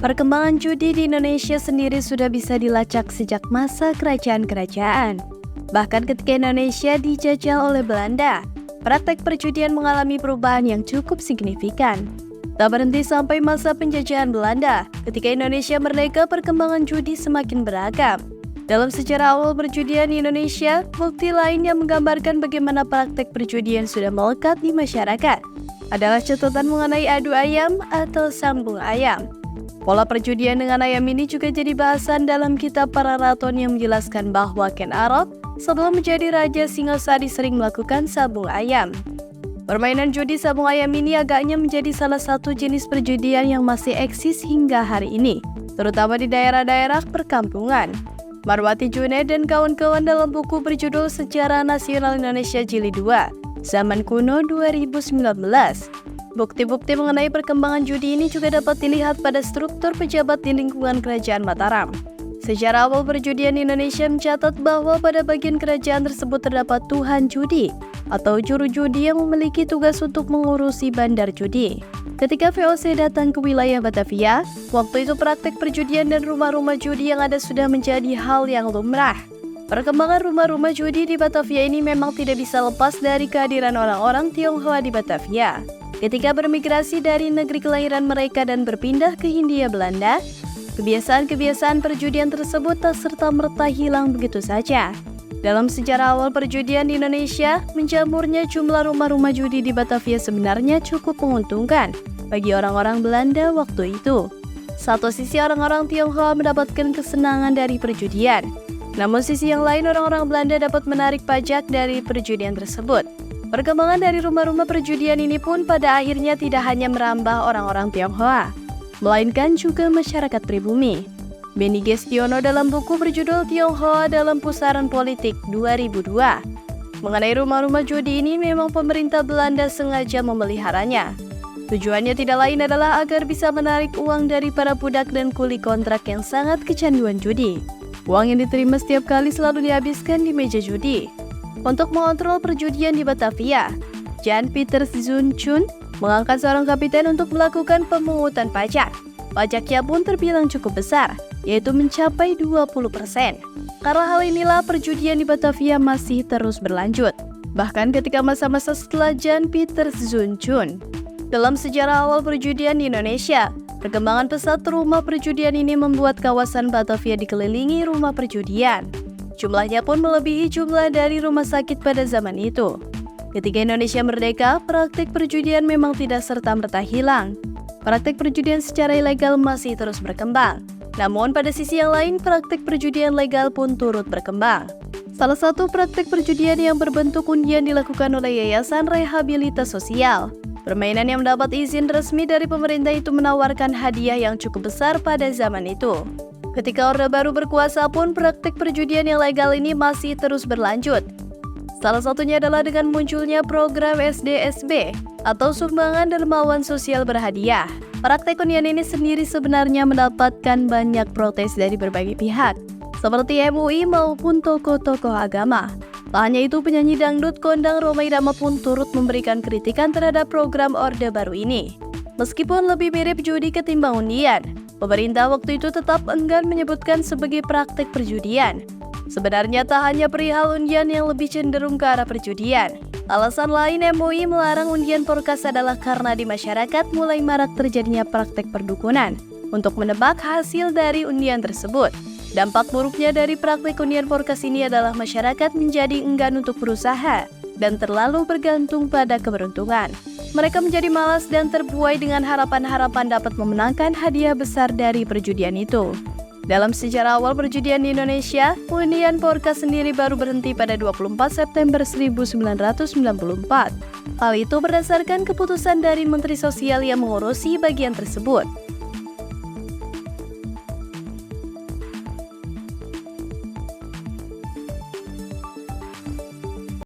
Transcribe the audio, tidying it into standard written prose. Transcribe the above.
Perkembangan judi di Indonesia sendiri sudah bisa dilacak sejak masa kerajaan-kerajaan. Bahkan ketika Indonesia dijajah oleh Belanda, praktek perjudian mengalami perubahan yang cukup signifikan. Tak berhenti sampai masa penjajahan Belanda, ketika Indonesia merdeka perkembangan judi semakin beragam. Dalam sejarah awal perjudian di Indonesia, bukti lain yang menggambarkan bagaimana praktek perjudian sudah melekat di masyarakat adalah catatan mengenai adu ayam atau sambung ayam. Pola perjudian dengan ayam ini juga jadi bahasan dalam kitab para raton yang menjelaskan bahwa Ken Arok sebelum menjadi Raja Singasari sering melakukan sambung ayam. Permainan judi sambung ayam ini agaknya menjadi salah satu jenis perjudian yang masih eksis hingga hari ini, terutama di daerah-daerah perkampungan. Marwati Junaid dan kawan-kawan dalam buku berjudul Sejarah Nasional Indonesia Jilid 2, Zaman Kuno 2019. Bukti-bukti mengenai perkembangan judi ini juga dapat dilihat pada struktur pejabat di lingkungan Kerajaan Mataram. Sejarah awal perjudian Indonesia mencatat bahwa pada bagian kerajaan tersebut terdapat Tuhan Judi atau juru judi yang memiliki tugas untuk mengurusi bandar judi. Ketika VOC datang ke wilayah Batavia, waktu itu praktek perjudian dan rumah-rumah judi yang ada sudah menjadi hal yang lumrah. Perkembangan rumah-rumah judi di Batavia ini memang tidak bisa lepas dari kehadiran orang-orang Tionghoa di Batavia. Ketika bermigrasi dari negeri kelahiran mereka dan berpindah ke Hindia Belanda, kebiasaan-kebiasaan perjudian tersebut tak serta-merta hilang begitu saja. Dalam sejarah awal perjudian di Indonesia, menjamurnya jumlah rumah-rumah judi di Batavia sebenarnya cukup menguntungkan bagi orang-orang Belanda waktu itu. Satu sisi orang-orang Tionghoa mendapatkan kesenangan dari perjudian, namun sisi yang lain orang-orang Belanda dapat menarik pajak dari perjudian tersebut. Perkembangan dari rumah-rumah perjudian ini pun pada akhirnya tidak hanya merambah orang-orang Tionghoa, melainkan juga masyarakat pribumi. Benny Gestiono dalam buku berjudul Tionghoa dalam Pusaran Politik 2002 mengenai rumah-rumah judi ini memang pemerintah Belanda sengaja memeliharanya. Tujuannya tidak lain adalah agar bisa menarik uang dari para budak dan kuli kontrak yang sangat kecanduan judi. Uang yang diterima setiap kali selalu dihabiskan di meja judi. Untuk mengontrol perjudian di Batavia, Jan Peter Zunchun mengangkat seorang kapiten untuk melakukan pemungutan pajak. Pajaknya pun terbilang cukup besar, yaitu mencapai 20%. Karena hal inilah perjudian di Batavia masih terus berlanjut, bahkan ketika masa-masa setelah Jan Peter Zunchun. Dalam sejarah awal perjudian di Indonesia, perkembangan pesat rumah perjudian ini membuat kawasan Batavia dikelilingi rumah perjudian. Jumlahnya pun melebihi jumlah dari rumah sakit pada zaman itu. Ketika Indonesia merdeka, praktik perjudian memang tidak serta-merta hilang. Praktik perjudian secara ilegal masih terus berkembang. Namun pada sisi yang lain, praktik perjudian legal pun turut berkembang. Salah satu praktik perjudian yang berbentuk undian dilakukan oleh Yayasan Rehabilitas Sosial. Permainan yang mendapat izin resmi dari pemerintah itu menawarkan hadiah yang cukup besar pada zaman itu. Ketika Orde Baru berkuasa pun praktik perjudian yang legal ini masih terus berlanjut. Salah satunya adalah dengan munculnya program SDSB atau Sumbangan Dermawan Sosial Berhadiah. Praktik undian ini sendiri sebenarnya mendapatkan banyak protes dari berbagai pihak, seperti MUI maupun tokoh-tokoh agama. Tak hanya itu, penyanyi dangdut kondang Rhoma Irama pun turut memberikan kritikan terhadap program Orde Baru ini. Meskipun lebih mirip judi ketimbang undian, pemerintah waktu itu tetap enggan menyebutkan sebagai praktik perjudian. Sebenarnya tak hanya perihal undian yang lebih cenderung ke arah perjudian. Alasan lain MUI melarang undian porkas adalah karena di masyarakat mulai marak terjadinya praktik perdukunan untuk menebak hasil dari undian tersebut. Dampak buruknya dari praktik undian porkas ini adalah masyarakat menjadi enggan untuk berusaha dan terlalu bergantung pada keberuntungan. Mereka menjadi malas dan terbuai dengan harapan-harapan dapat memenangkan hadiah besar dari perjudian itu. Dalam sejarah awal perjudian di Indonesia, undian porkas sendiri baru berhenti pada 24 September 1994. Hal itu berdasarkan keputusan dari Menteri Sosial yang mengurusi bagian tersebut.